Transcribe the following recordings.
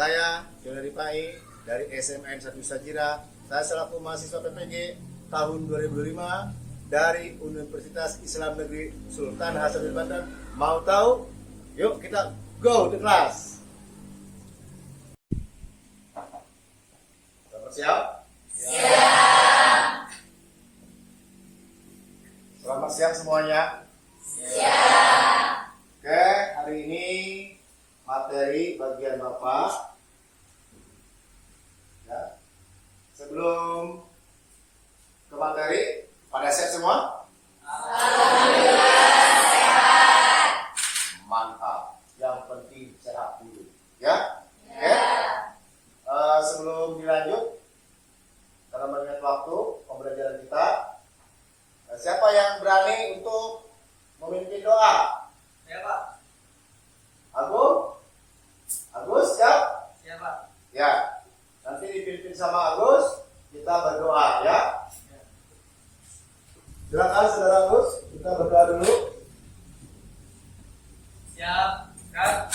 Saya Yonari Pai dari SMN 1 Sajira. Saya selaku mahasiswa PPG tahun 2005 dari Universitas Islam Negeri Sultan Hasanuddin Banten. Mau tahu? Yuk kita go to class. Siap? Siap. Selamat siang semuanya. Siap. Oke, hari ini materi bagian Bapak. Ya. Sebelum ke materi, pada siap semua? Alhamdulillah sehat. Mantap. Yang penting sehat dulu. Ya? Ya. Sebelum dilanjut, karena mengingat waktu pembelajaran kita, siapa yang berani untuk memimpin doa? Ya Pak. Agus siap? Ya Pak. Ya. Nanti dipimpin sama Agus, kita berdoa ya. Silakan saudara Agus, kita berdoa dulu. Siap, Kak.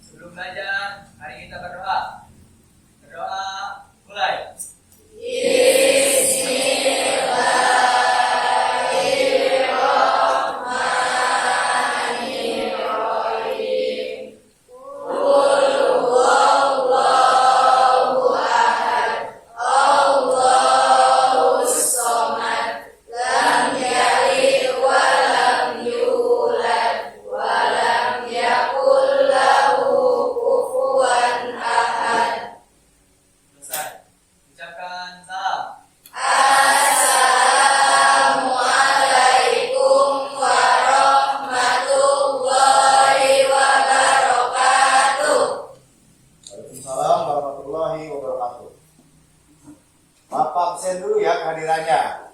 Sebelum belajar, mari kita berdoa. Berdoa, mulai. Selesai. Ucapkan salam. Assalamualaikum warahmatullahi wabarakatuh. Waalaikumsalam warahmatullahi wabarakatuh. Bapak absen dulu ya kehadirannya.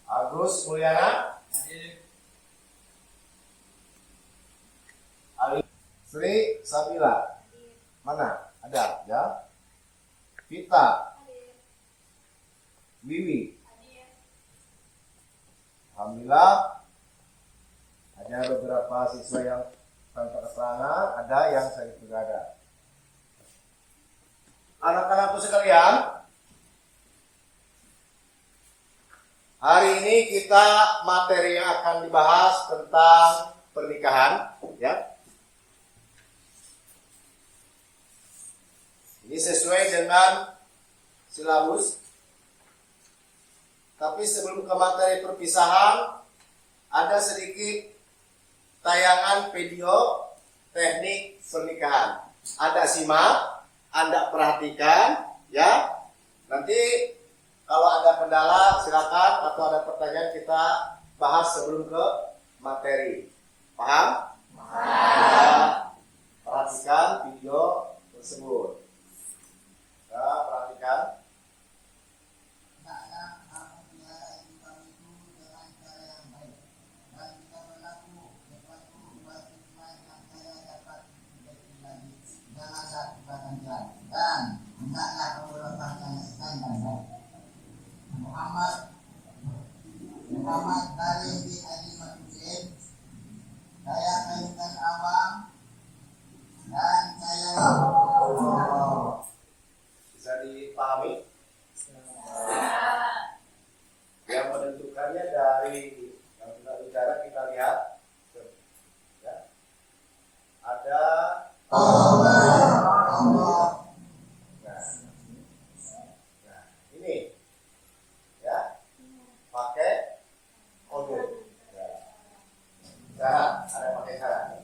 Agus Mulyana, Hadir. Ali, Sri Sabila. Mana? Ada ya. Vita, Wiwi. Alhamdulillah ada beberapa siswa yang tanpa keterangan, ada yang sakit juga ada. Anak-anakku sekalian, hari ini kita materi yang akan dibahas tentang pernikahan, ya. Ini sesuai dengan silabus. Tapi sebelum ke materi perpisahan, ada sedikit tayangan video teknik pernikahan. Anda simak, Anda perhatikan, ya. Nanti kalau ada kendala silakan, atau ada pertanyaan kita bahas sebelum ke materi. Paham? Anda perhatikan video tersebut. Ya, perhatikan. Dan hendaklah kamu lepaskan dan Muhammad dari bin Ali Madudin, saya kaitan awam dan saya Bisa dipahami? Yang menentukannya dari yang kita bicara, kita lihat, ya. Ada Allah. Nah, ini ya, pakai kode. Ya. Syarat, ada pakai syarat.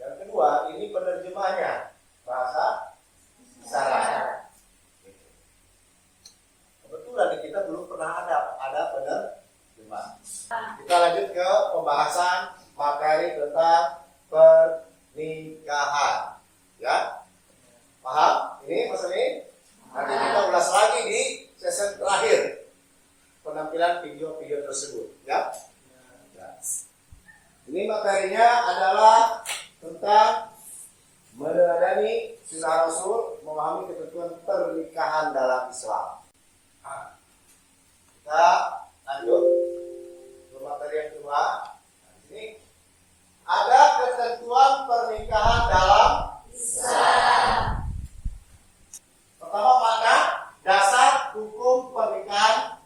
Yang kedua, ini penerjemahnya bahasa isyarat. Kebetulan di kita belum pernah ada penerjemah. Kita lanjut ke pembahasan materi tentang pernikahan. Ya, paham? Ini Mas Amin? Nanti kita ulas lagi di sesi terakhir penampilan video-video tersebut. Ya. Ya. Ini materinya adalah tentang meneladani sunnah Rasul, memahami ketentuan pernikahan dalam Islam. ketentuan pernikahan dalam Islam. pertama makna dasar hukum pernikahan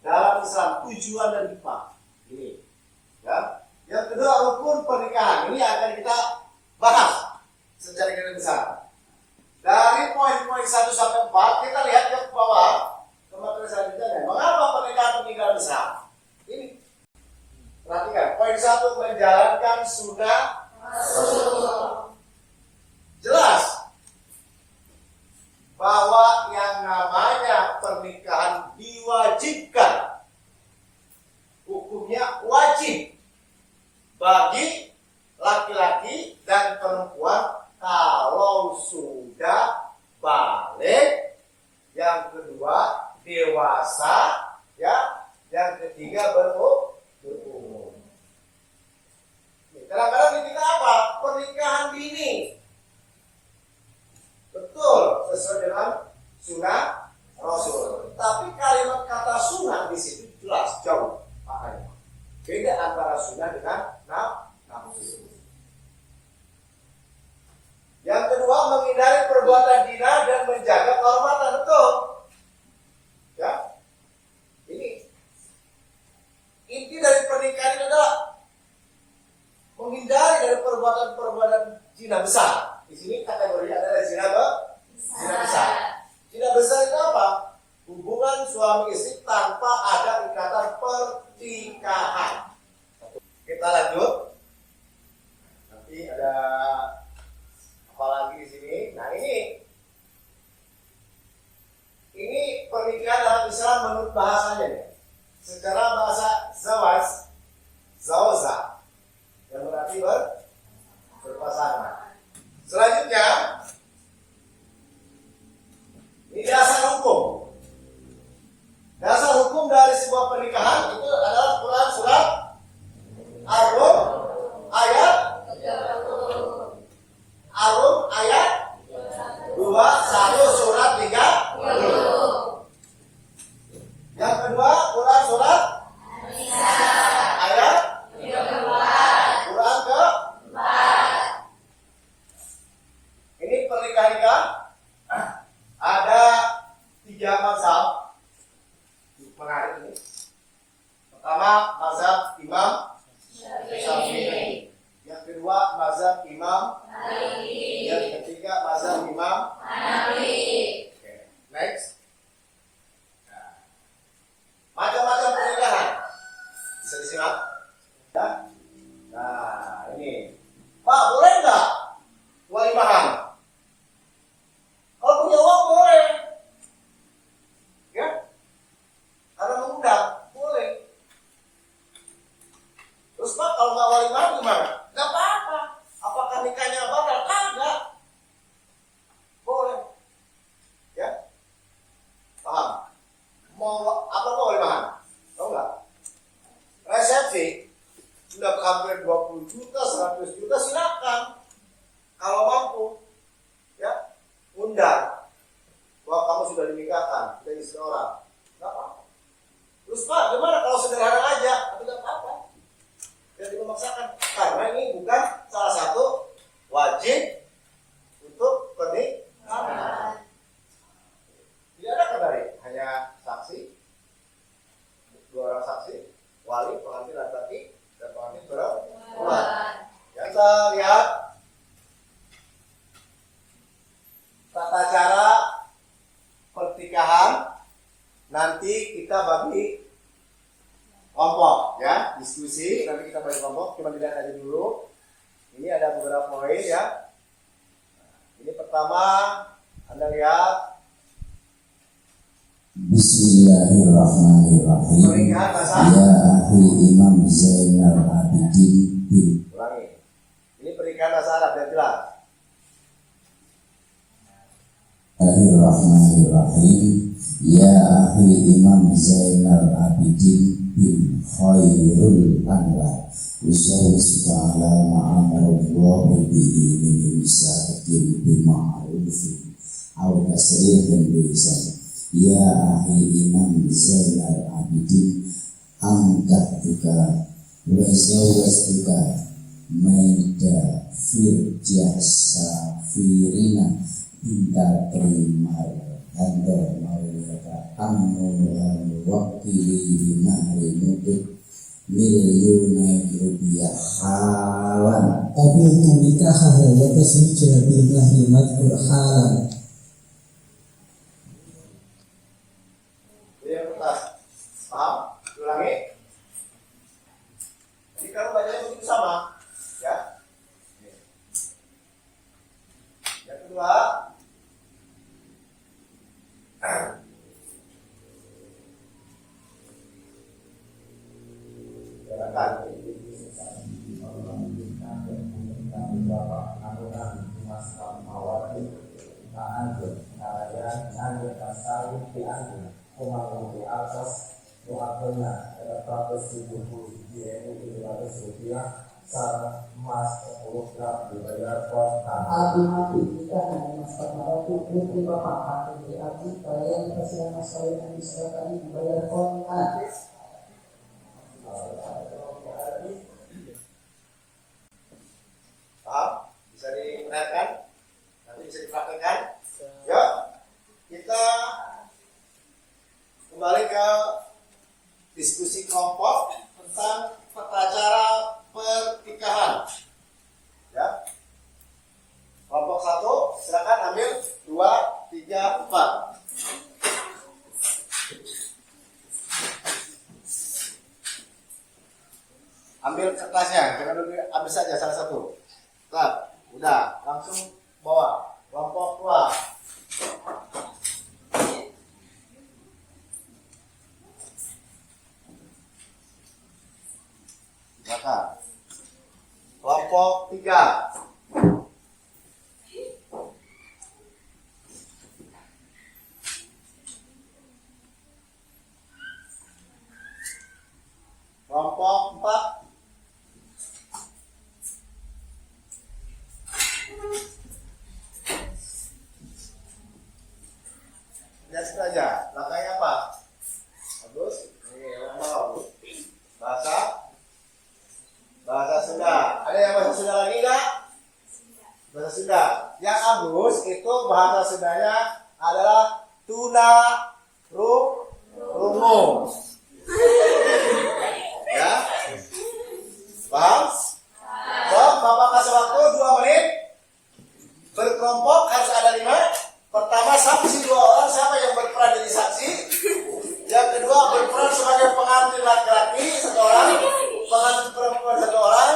dalam Islam, tujuan dan hikmah. Ini, ya. Yang kedua rukun pernikahan. Ini akan kita bahas secara garis besar. Dari poin-poin 1 sampai 4 kita lihat ke bawah ke materi selanjutnya. Mengapa pernikahan penting dalam Islam? Ini perhatikan. Poin 1 menjalankan sunnah Rasul. Jelas bahwa yang namanya pernikahan diwajibkan, hukumnya wajib bagi laki-laki dan perempuan kalau sudah balik, yang kedua dewasa, ya, yang ketiga berumur. Kadang-kadang di kita apa? Pernikahan dini. Betul, sesuai dengan sunnah Rasul. Tapi kalimat kata sunnah di situ jelas jauh maknanya. Beda antara sunnah dengan nafsu. Yang kedua menghindari perbuatan zina dan menjaga kehormatan, betul. Ya, ini inti dari pernikahan itu adalah menghindari dari perbuatan zina besar. Di sini kategorinya adalah zina besar. Zina besar itu apa? Hubungan suami istri tanpa ada ikatan pernikahan. Kita lanjut. Nanti ada apa lagi di sini? Nah ini pernikahan dalam Islam menurut bahasanya nih. Secara bahasa zawaj, zawza, yang berarti berpasangan. Selanjutnya, ini dasar hukum. Dasar hukum dari sebuah pernikahan itu adalah Quran surat Ar-Rum ayat 21 surat 30. Yang kedua Quran surat ayat Quran ke ini pernikahan ada 3 mazhab menarik ini. Pertama mazhab Imam Syafi'i. Yang kedua mazhab Imam Maliki. Yang ketiga mazhab Imam Hanafi. Oke, next. Nah, macam-macam pernikahan bisa disimak. Ya. Nah, ini. Pak, boleh nggak walimahan? Kalau punya uang boleh. Ya. Karena mengundang boleh. Terus Pak, kalau nggak walimahan gimana? Nggak apa-apa. Apakah nikahnya batal? Enggak. Boleh. Ya. Paham? Mau apa mau walimahan? Tahu nggak? Resepsi sudah hampir 20 juta, 100 juta, silakan. Kalau mampu, ya, undang bahwa kamu sudah dinikahkan, sudah istri orang. Nggak apa-apa. Terus Pak, gimana kalau sederhana aja? Tapi nggak apa-apa. Tidak dimaksakan. Karena ini bukan salah satu wajib untuk pernikahan. Tidak ada kendari, hanya saksi, 2 orang saksi, wali, pengantin laki-laki, dan pengantin perempuan. Ya, kita lihat tata cara pernikahan. Nanti kita bagi kelompok, ya, diskusi. Nanti kita bagi kelompok. Cuma dilihat aja dulu. Ini ada beberapa poin, ya. Ini pertama, Anda lihat. Bismillahirrahmanirrahim. Ya akhi Imam Zainal Abidin bin. Ulangi. Ini pernikahan bahasa Arab yang jelas. Bismillahirrahmanirrahim. Ya akhi Imam Zainal Abidin bin Khairul Anwar. Usawis ta'ala ma'amarallahu bihi min imsakatin bima'rufin aw tasrihun bihisan. Ya ahli Imam Zainal Abidin, angkatuka wa zawwastuka Maida Firjah Safirina Binta Primar Handor Maulaka Amul Wakili Mahri Mutut miliunan rupiah halan. Tapi untuk nikah ya tasmija billahi madkur halan. Yang pertama, paham? Ulangi. Jadi kalau bacanya begitu sama, ya. Yang kedua, silakan. Abi kita hanya masak maratu putih bapak hati di abi kalian kasihan masalah yang diserahkan dibayar kontan. Paham? Bisa diperhatikan? Nanti bisa dipraktekkan? Ya. Kita kembali ke diskusi kelompok tentang tata cara pernikahan. Ya. Kelompok 1, silakan ambil 2, 3, 4. Ambil kertasnya, jangan dulu ambil saja salah satu. Nah, udah, langsung bawa. Kelompok 2. Silakan. Kelompok 3. Kelompok 4. Lihat saja, belakangnya apa? Bagus. Ini ngomong. Bahasa Sunda. Ada yang bahasa Sunda lagi enggak? Bahasa Sunda. Yang Agus itu bahasa Sundanya adalah tuna rungu. Ya? Paham? So, Bapak kasih waktu 2 menit. Berkelompok harus ada 5. Pertama, saksi 2 orang. Siapa yang berperan jadi saksi? Yang kedua, berperan sebagai pengantin laki-laki 1 orang, pengantin perempuan 1 orang,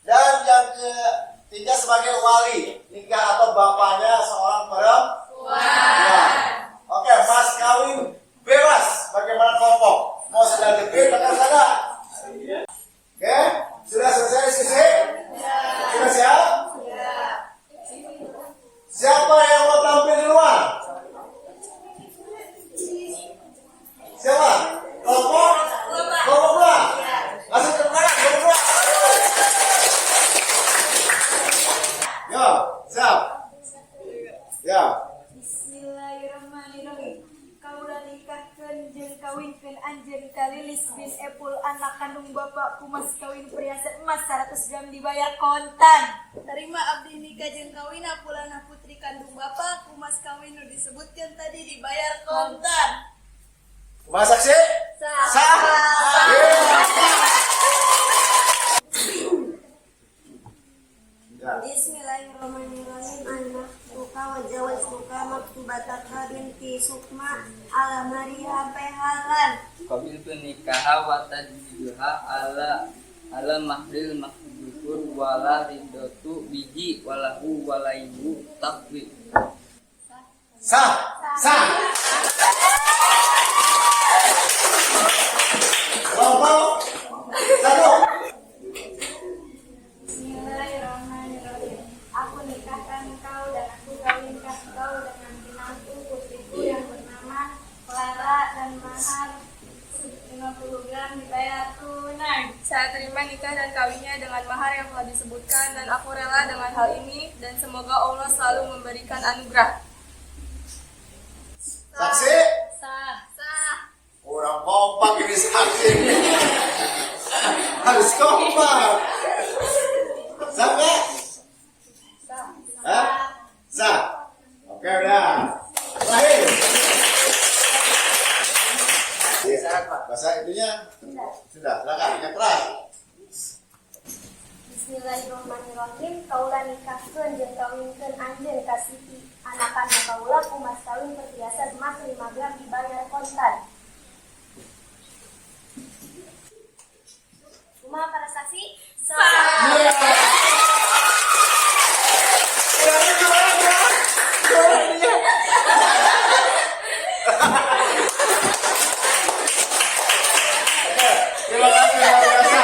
dan yang ketiga sebagai wali nikah atau bapaknya seorang perempuan. Oke, mas kawin bebas. Bagaimana kelompok? Mau sedang dipilih, tekan sana. Oke, sudah selesai diskusi? Sudah siap? Siapa yang mau tampil di luar? Siapa? Kelompok? Kelompok 2? Masuk ke belakang, kelompok 2. Yo, siap? Ya. Bismillahirrahmanirrahim. Kaulah nikahkeun jeung kawinkeun anjeun kalilis bin Epul anak kandung bapakku mas kawin perhiasan emas 100 gram dibayar kontan. Terima abdi nikah jeung kawin apulana putri kandung bapakku mas kawin nu disebutkeun tadi dibayar kontan. Mas saksi? Sah. Bismillahirrahmanirrahim. Anak suka wajawaz suka maktubataka binti sukma ala Maria pehalan. Qabil nikaha wa tajdiduha ala mahril mahdukur wala ridatu bihi walahu walaihu takwi. Sah. Sah. Kelompok 1. Bismillahirrahmanirrahim. Aku nikahkan kau dan aku kawinkan kau dengan pinangku putriku yang bernama Clara dan mahar 50 gram dibayar tunai. Saya terima nikah dan kawinnya dengan mahar yang telah disebutkan dan aku rela dengan hal ini dan semoga Allah selalu memberikan anugerah. Saksi? Sah. Orang kompak ini saksi. Harus kompak. Sah nggak? Hah? Sah. Oke udah. Terakhir. Bahasa itunya sudah. Silakan yang terakhir. Bismillahirrahmanirrahim. Kaula nikahkeun jeung kawinkeun anjeun ka Siti anak-anak kaula kumas kawin perhiasan emas 5 gram dibayar kontan. Kumaha para saksi? Terima kasih luar biasa.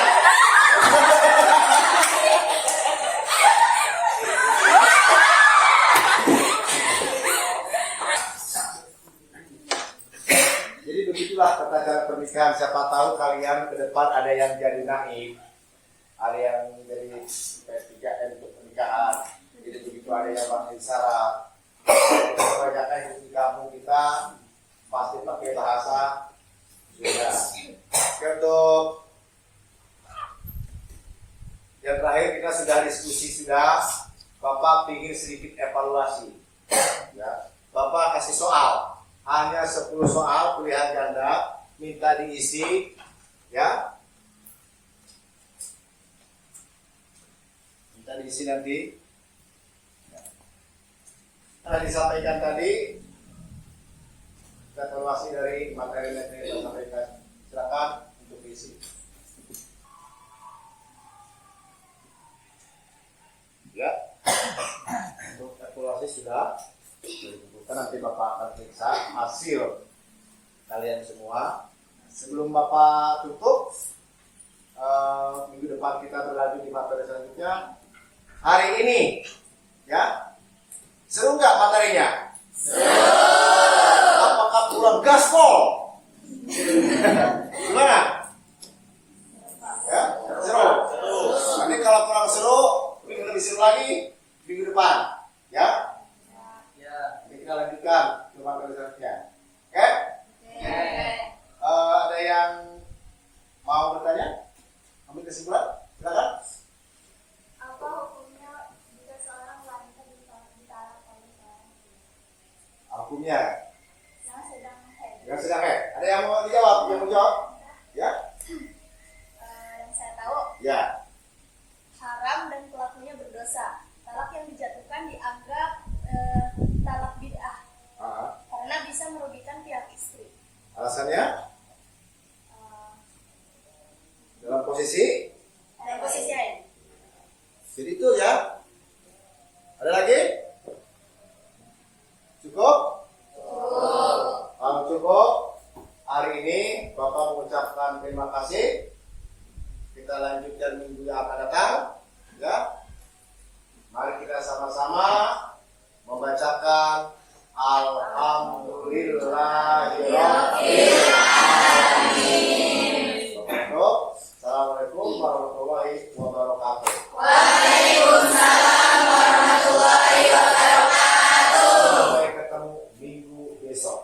Jadi begitulah tata cara pernikahan. Siapa tahu kalian ke depan ada yang jadi naib, ada yang jadi P3N untuk pernikahan. Jadi begitu ada yang masih syarat. Kebanyakan di kampung kita pasti pakai bahasa sudah. Untuk yang terakhir kita sudah diskusi sudah. Bapak ingin sedikit evaluasi. Ya, Bapak kasih soal. Hanya 10 soal pilihan ganda, minta diisi, ya. Minta diisi nanti. Telah disampaikan tadi, kita evaluasi dari materi-materi yang disampaikan. Silakan untuk diisi. Ya, untuk evaluasi sudah. Nanti Bapak akan periksa hasil kalian semua. Sebelum Bapak tutup, minggu depan kita berlanjut di materi selanjutnya. Hari ini, ya, seru nggak materinya? Seru. Apakah kurang gaspol? Gimana? Ya, seru. Nanti kalau kurang seru, lebih seru lagi minggu depan, ya. Kita lanjutkan ke materi selanjutnya. Oke? Ada yang mau bertanya? Ambil kesimpulan? Silakan. Apa hukumnya jika seorang wanita ditalak oleh seorang pria? Hukumnya Yang sedang haid. yang sedang haid. Ada yang mau dijawab? Yang mau jawab? Ya? Yang saya tahu Ya. haram dan pelakunya berdosa. Talak yang dijatuhkan dianggap talak bid'ah karena bisa merugikan pihak istri. Alasannya? Dalam posisi? Dalam posisi haid. Jadi itu ya. Ada lagi? Cukup? Kalau cukup, hari ini Bapak mengucapkan terima kasih. Kita lanjutkan minggu yang akan datang. Ya. Mari kita sama-sama membacakan Alhamdulillahirabbil alamin. Assalamualaikum warahmatullahi wabarakatuh. Waalaikumsalam warahmatullahi wabarakatuh. Sampai ketemu minggu besok.